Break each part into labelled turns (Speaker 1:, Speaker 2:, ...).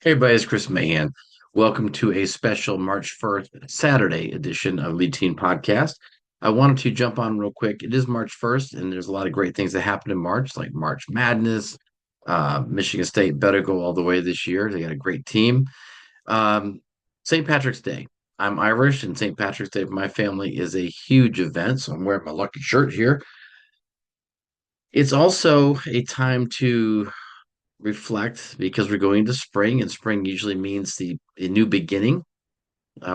Speaker 1: Hey everybody, it's Chris Mahan. Welcome to a special March 1st Saturday edition of Lead Teen Podcast. I wanted to jump on real quick. It is March 1st, and there's a lot of great things that happen in March, like March Madness. Michigan State better go all the way this year. They got a great team. Um, St. Patrick's Day. I'm Irish, and St. Patrick's Day for my family is a huge event, so I'm wearing my lucky shirt here. It's also a time to reflect because we're going to spring, and spring usually means a new beginning.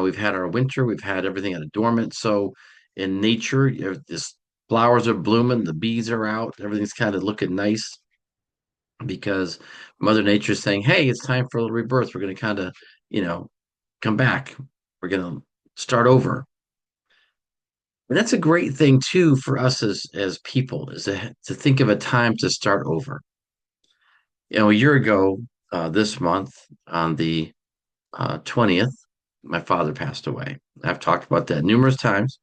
Speaker 1: We've had our winter, we've had everything at a dormant. So in nature, this flowers are blooming, the bees are out, everything's kind of looking nice because Mother Nature's saying, "Hey, it's time for a little rebirth. We're going to kind of, you know, come back. We're going to start over." And that's a great thing too for us as people, is to think of a time to start over. A year ago, this month on the 20th, my father passed away. I've talked about that numerous times.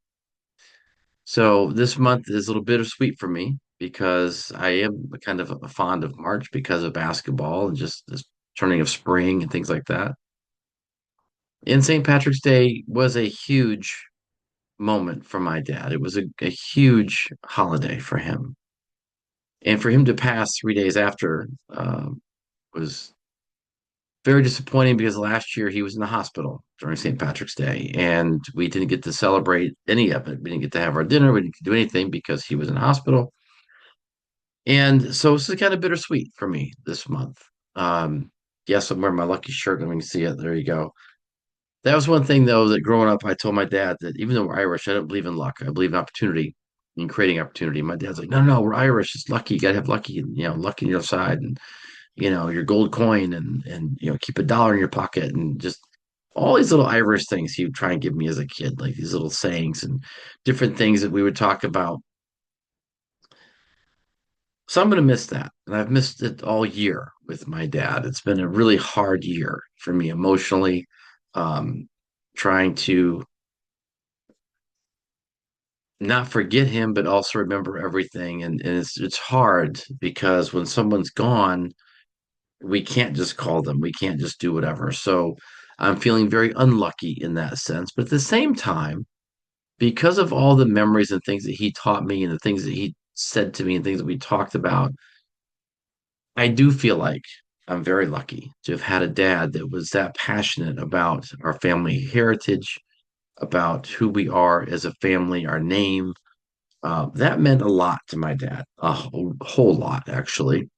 Speaker 1: So this month is a little bittersweet for me because I am kind of fond of March because of basketball and just this turning of spring and things like that. And St. Patrick's Day was a huge moment for my dad. It was a huge holiday for him. And for him to pass 3 days after was very disappointing because last year he was in the hospital during St. Patrick's Day, and we didn't get to celebrate any of it. We didn't get to have our dinner. We didn't do anything because he was in the hospital. And so this is kind of bittersweet for me this month. Um, yes, I'm wearing my lucky shirt. I mean, you can see it. There you go. That was one thing, though, that growing up, I told my dad that even though we're Irish, I don't believe in luck. I believe in opportunity, in creating opportunity. My dad's like, no, no, we're Irish. It's lucky. You got to have lucky, and lucky on your side. And your gold coin and keep a dollar in your pocket and just all these little Irish things he would try and give me as a kid, like these little sayings and different things that we would talk about. So I'm going to miss that. And I've missed it all year with my dad. It's been a really hard year for me emotionally, um, trying to not forget him, but also remember everything. And it's hard because when someone's gone, we can't just call them. We can't just do whatever. So I'm feeling very unlucky in that sense. But at the same time, because of all the memories and things that he taught me and the things that he said to me and things that we talked about, I do feel like I'm very lucky to have had a dad that was that passionate about our family heritage, about who we are as a family, our name. That meant a lot to my dad, a whole lot, actually.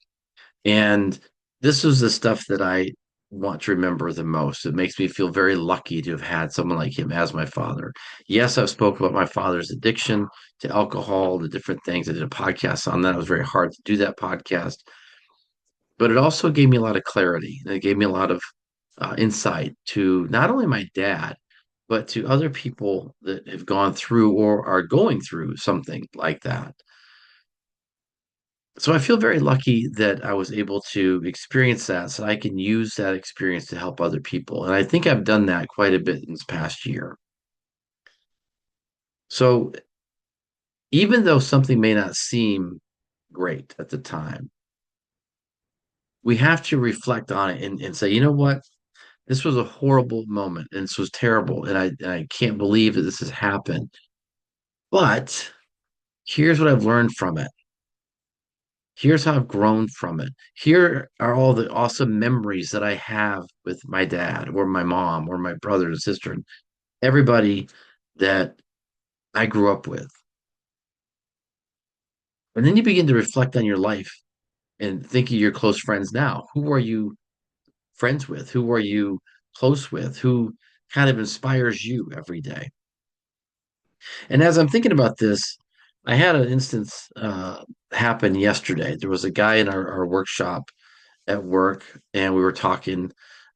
Speaker 1: And this was the stuff that I want to remember the most. It makes me feel very lucky to have had someone like him as my father. Yes, I've spoken about my father's addiction to alcohol, the different things. I did a podcast on that. It was very hard to do that podcast, but it also gave me a lot of clarity. And it gave me a lot of insight to not only my dad, but to other people that have gone through or are going through something like that. So I feel very lucky that I was able to experience that so I can use that experience to help other people. And I think I've done that quite a bit in this past year. So even though something may not seem great at the time, we have to reflect on it and say, you know what? This was a horrible moment and this was terrible. And I can't believe that this has happened. But here's what I've learned from it. Here's how I've grown from it. Here are all the awesome memories that I have with my dad or my mom or my brother and sister and everybody that I grew up with. And then you begin to reflect on your life and think of your close friends now. Who are you friends with? Who are you close with? Who kind of inspires you every day? And as I'm thinking about this, I had an instance happen yesterday. There was a guy in our workshop at work, and we were talking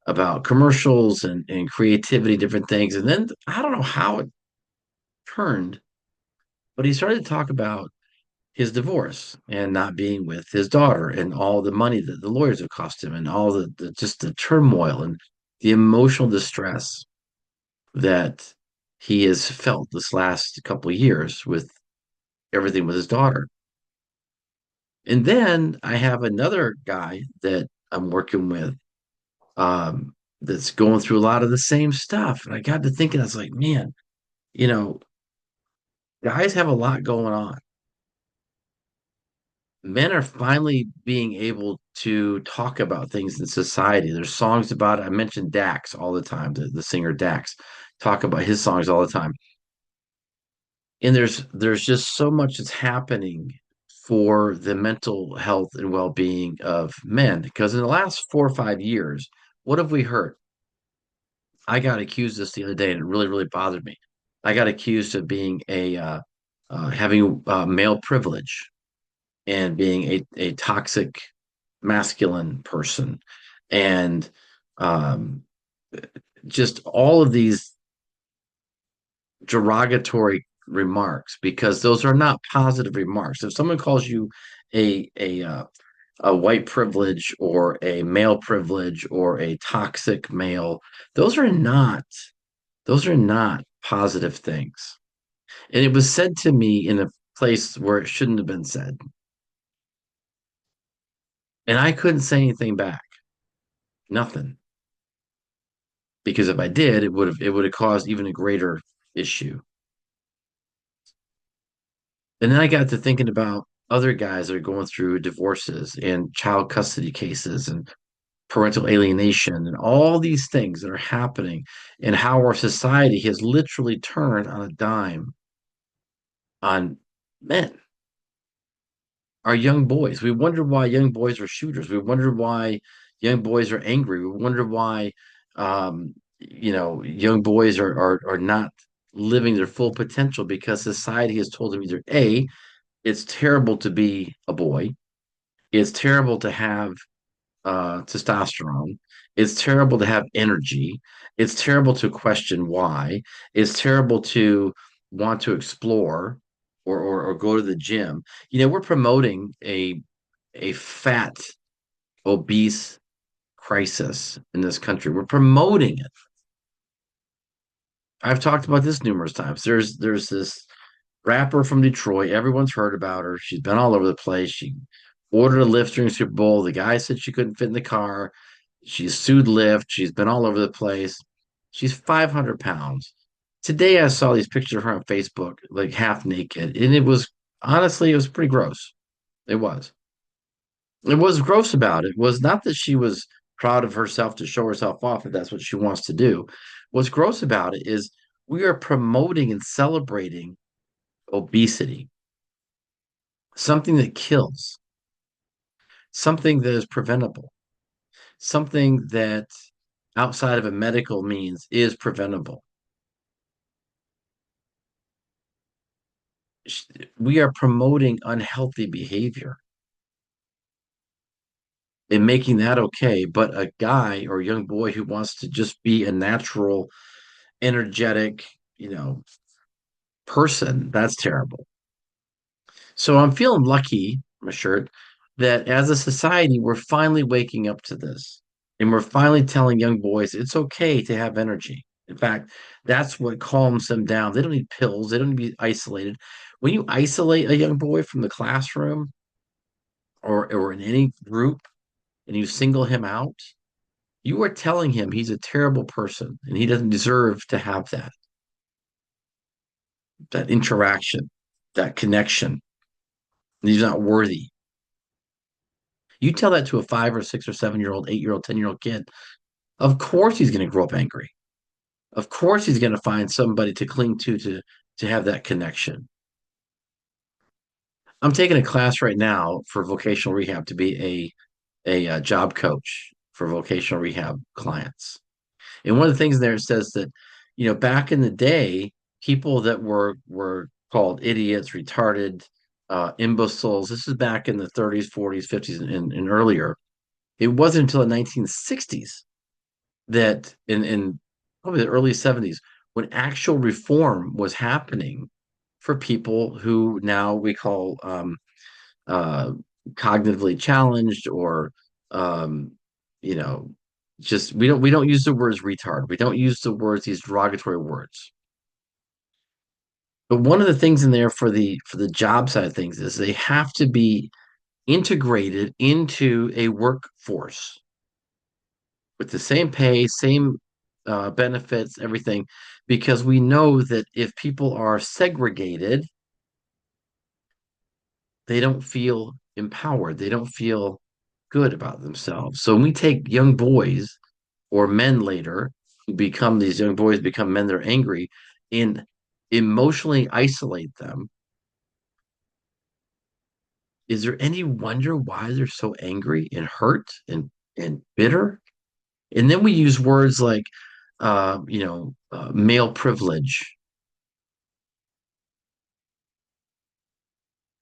Speaker 1: about commercials and creativity, different things. And then I don't know how it turned, but he started to talk about his divorce and not being with his daughter and all the money that the lawyers have cost him and all the just the turmoil and the emotional distress that he has felt this last couple of years with everything with his daughter. And then I have another guy that I'm working with. that's going through a lot of the same stuff. And I got to thinking, I was like, man, you know, guys have a lot going on. Men are finally being able to talk about things in society. There's songs about it. I mentioned Dax all the time, the singer Dax, talk about his songs all the time. And there's just so much that's happening for the mental health and well-being of men. Because in the last 4 or 5 years, what have we heard? I got accused this the other day, and it really, really bothered me. I got accused of being having male privilege and being a toxic masculine person, and um, just all of these derogatory remarks because those are not positive remarks. If someone calls you a a uh, a white privilege or a male privilege or a toxic male, those are not those are not positive things. And it was said to me in a place where it shouldn't have been said. And I couldn't say anything back. Nothing. Because if I did, it would have caused even a greater issue. And then I got to thinking about other guys that are going through divorces and child custody cases and parental alienation and all these things that are happening, and how our society has literally turned on a dime on men, our young boys. We wonder why young boys are shooters. We wonder why young boys are angry. We wonder why young boys are not living their full potential because society has told them either A, it's terrible to be a boy, it's terrible to have testosterone. It's terrible to have energy. It's terrible to question why. It's terrible to want to explore or go to the gym. We're promoting a fat, obese crisis in this country. We're promoting it. I've talked about this numerous times. There's this rapper from Detroit. Everyone's heard about her. She's been all over the place. She ordered a Lyft during Super Bowl. The guy said she couldn't fit in the car. She's sued Lyft. She's been all over the place. She's 500 pounds. Today I saw these pictures of her on Facebook, like half naked, and it was honestly, it was pretty gross. It was. It was gross about it was not that she was proud of herself to show herself off if that's what she wants to do. What's gross about it is we are promoting and celebrating obesity, something that kills, something that is preventable, something that outside of a medical means is preventable. We are promoting unhealthy behavior and making that okay. But a guy or a young boy who wants to just be a natural, energetic, you know, person, that's terrible. So I'm feeling lucky, my shirt, that as a society, we're finally waking up to this. And we're finally telling young boys it's okay to have energy. In fact, that's what calms them down. They don't need pills, they don't need to be isolated. When you isolate a young boy from the classroom or in any group and you single him out, you are telling him he's a terrible person and he doesn't deserve to have that interaction, that connection. He's not worthy. You tell that to a 5 or 6 or 7 year old, 8 year old, 10-year old kid, of course he's going to grow up angry. Of course he's going to find somebody to cling to have that connection. I'm taking a class right now for vocational rehab to be a job coach for vocational rehab clients. And one of the things there says that, back in the day, people that were called idiots, retarded, imbeciles. This is back in the 30s, 40s, 50s, and earlier. It wasn't until the 1960s that in probably the early 70s when actual reform was happening for people who now we call uh, cognitively challenged or um, you know just we don't use the words retard. We don't use the words these derogatory words. But one of the things in there for the job side of things is they have to be integrated into a workforce. with the same pay, same benefits, everything, because we know that if people are segregated, they don't feel empowered. They don't feel good about themselves. So when we take young boys or men later who become these young boys, become men that are angry, and emotionally isolate them, is there any wonder why they're so angry and hurt and bitter? And then we use words like, male privilege.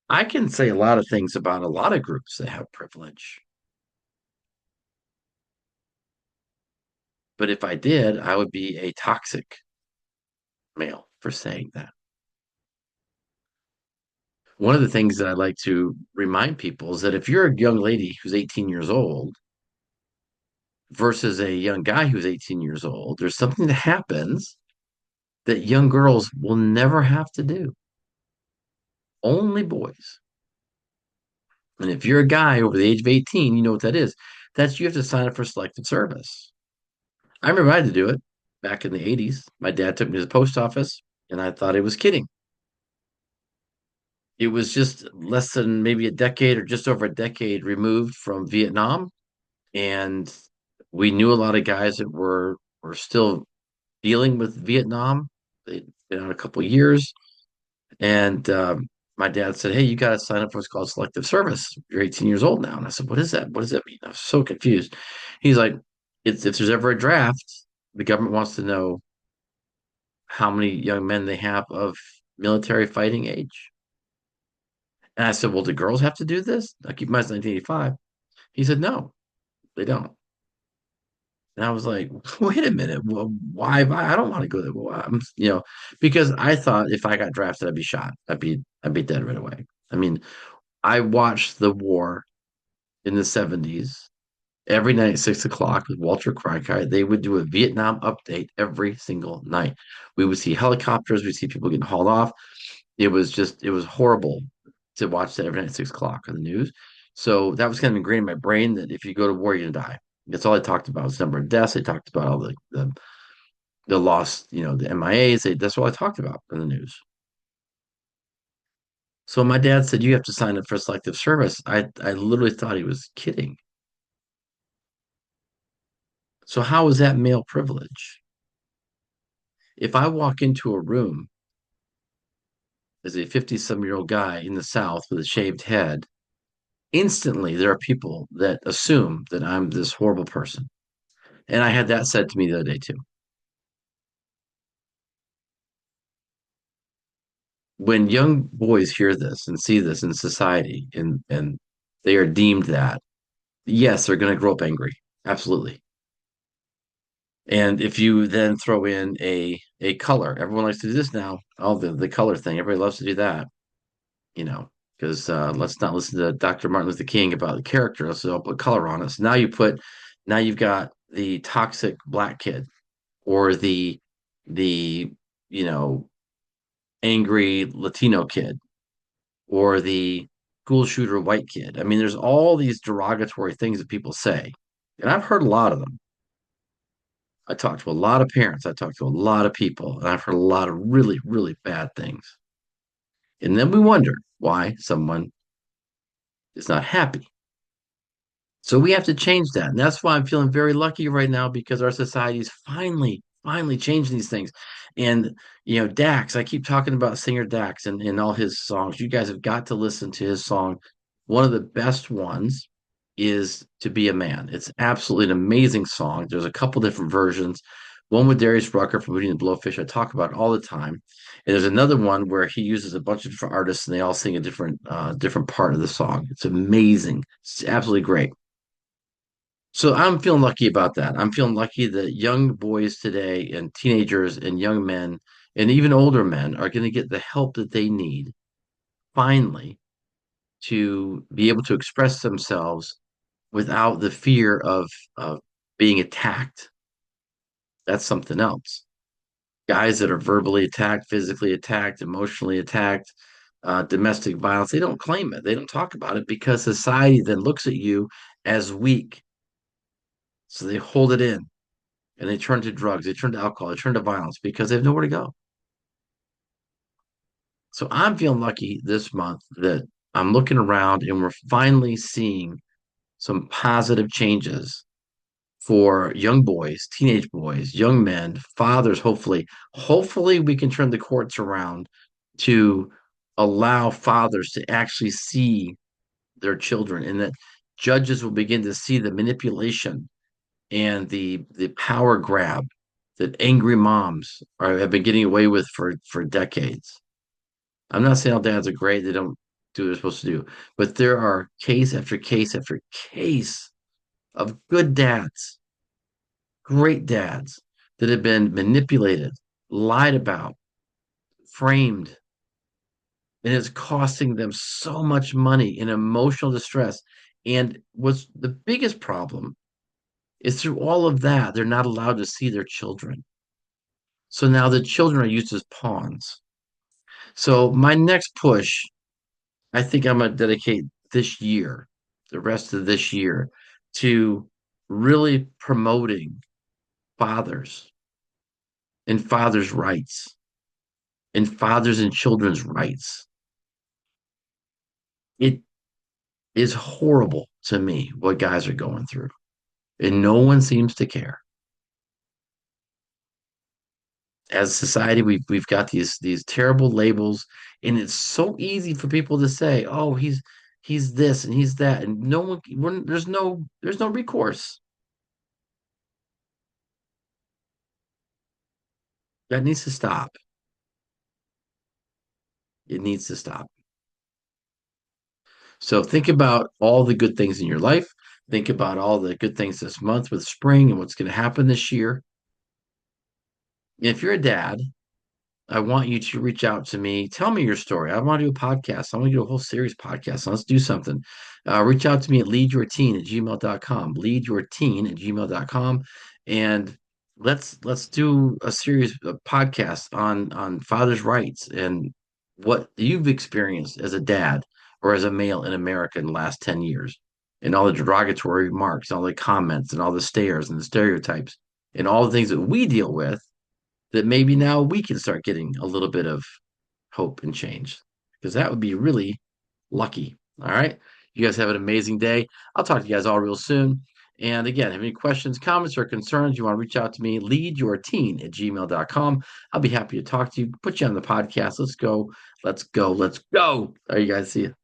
Speaker 1: I can say a lot of things about a lot of groups that have privilege, but if I did, I would be a toxic male for saying that. One of the things that I like to remind people is that if you're a young lady who's 18 years old versus a young guy who's 18 years old, there's something that happens that young girls will never have to do. Only boys. And if you're a guy over the age of 18, you know what that is. That's you have to sign up for selective service. I remember I had to do it back in the 80s. My dad took me to the post office and I thought he was kidding. It was just less than maybe a decade or just over a decade removed from Vietnam. And we knew a lot of guys that were still dealing with Vietnam. They'd been out a couple of years. And my dad said, "Hey, you got to sign up for what's called selective service. You're 18 years old now." And I said, "What is that? What does that mean?" I was so confused. He's like, "It's if there's ever a draft, the government wants to know how many young men they have of military fighting age." And I said, "Well, do girls have to do this?" I keep in mind it's 1985. He said, "No, they don't." And I was like, "Wait a minute. Well, why? I don't want to go there. Well, because I thought if I got drafted, I'd be shot. I'd be dead right away. I mean, I watched the war in the 70s every night at 6 o'clock with Walter Cronkite. They would do a Vietnam update every single night. We would see helicopters, we'd see people getting hauled off. It was horrible to watch that every night at 6 o'clock on the news. So that was kind of ingrained in my brain that if you go to war, you're gonna die. That's all I talked about was the number of deaths. They talked about all the lost, the MIAs. That's all I talked about in the news. So my dad said you have to sign up for selective service. I literally thought he was kidding. So how is that male privilege? If I walk into a room as a 50-some-year-old guy in the South with a shaved head, instantly there are people that assume that I'm this horrible person. And I had that said to me the other day too. When young boys hear this and see this in society and they are deemed that, yes, they're going to grow up angry. Absolutely. And if you then throw in a color, everyone likes to do this now. All the color thing, everybody loves to do that, because let's not listen to Dr. Martin Luther King about the character. Let's all put color on us. Now you've got the toxic black kid or the you know angry Latino kid or the school shooter white kid. I mean, there's all these derogatory things that people say, and I've heard a lot of them. I talked to a lot of parents. I talked to a lot of people, and I've heard a lot of really, really bad things. And then we wonder why someone is not happy. So we have to change that. And that's why I'm feeling very lucky right now because our society is finally changing these things. And, Dax, I keep talking about singer Dax and all his songs. You guys have got to listen to his song. One of the best ones is To Be a Man. It's absolutely an amazing song. There's a couple different versions. One with Darius Rucker from Booty and the Blowfish, I talk about all the time. And there's another one where he uses a bunch of different artists and they all sing a different part of the song. It's amazing. It's absolutely great. So I'm feeling lucky about that. I'm feeling lucky that young boys today and teenagers and young men and even older men are going to get the help that they need finally to be able to express themselves without the fear of being attacked. That's something else. Guys that are verbally attacked, physically attacked, emotionally attacked, domestic violence, they don't claim it. They don't talk about it because society then looks at you as weak. So they hold it in and they turn to drugs, they turn to alcohol, they turn to violence because they have nowhere to go. So I'm feeling lucky this month that I'm looking around and we're finally seeing some positive changes for young boys, teenage boys, young men, fathers. Hopefully we can turn the courts around to allow fathers to actually see their children and that judges will begin to see the manipulation and the power grab that angry moms have been getting away with for decades. I'm not saying all dads are great, they don't do what they're supposed to do, but there are case after case after case of good dads, great dads that have been manipulated, lied about, framed, and it's costing them so much money in emotional distress. And what's the biggest problem is through all of that, they're not allowed to see their children. So now the children are used as pawns. So my next push, I think I'm going to dedicate this year, the rest of this year, to really promoting fathers and fathers' rights and fathers and children's rights. It is horrible to me what guys are going through, and no one seems to care. As a society, we've got these terrible labels, and it's so easy for people to say, "Oh, he's this and he's that," and no one there's no recourse. That needs to stop. It needs to stop. So think about all the good things in your life. Think about all the good things this month with spring and what's going to happen this year. If you're a dad, I want you to reach out to me. Tell me your story. I want to do a podcast. I want to do a whole series podcast. So let's do something. Reach out to me at leadyourteen@gmail.com. Leadyourteen@gmail.com. And let's do a series of podcasts on fathers' rights and what you've experienced as a dad or as a male in America in the last 10 years. And all the derogatory remarks, all the comments, and all the stares and the stereotypes, and all the things that we deal with that maybe now we can start getting a little bit of hope and change because that would be really lucky. All right. You guys have an amazing day. I'll talk to you guys all real soon. And again, have any questions, comments, or concerns, you want to reach out to me, leadyourteen@gmail.com. I'll be happy to talk to you, put you on the podcast. Let's go. Let's go. Let's go. All right, you guys. See you.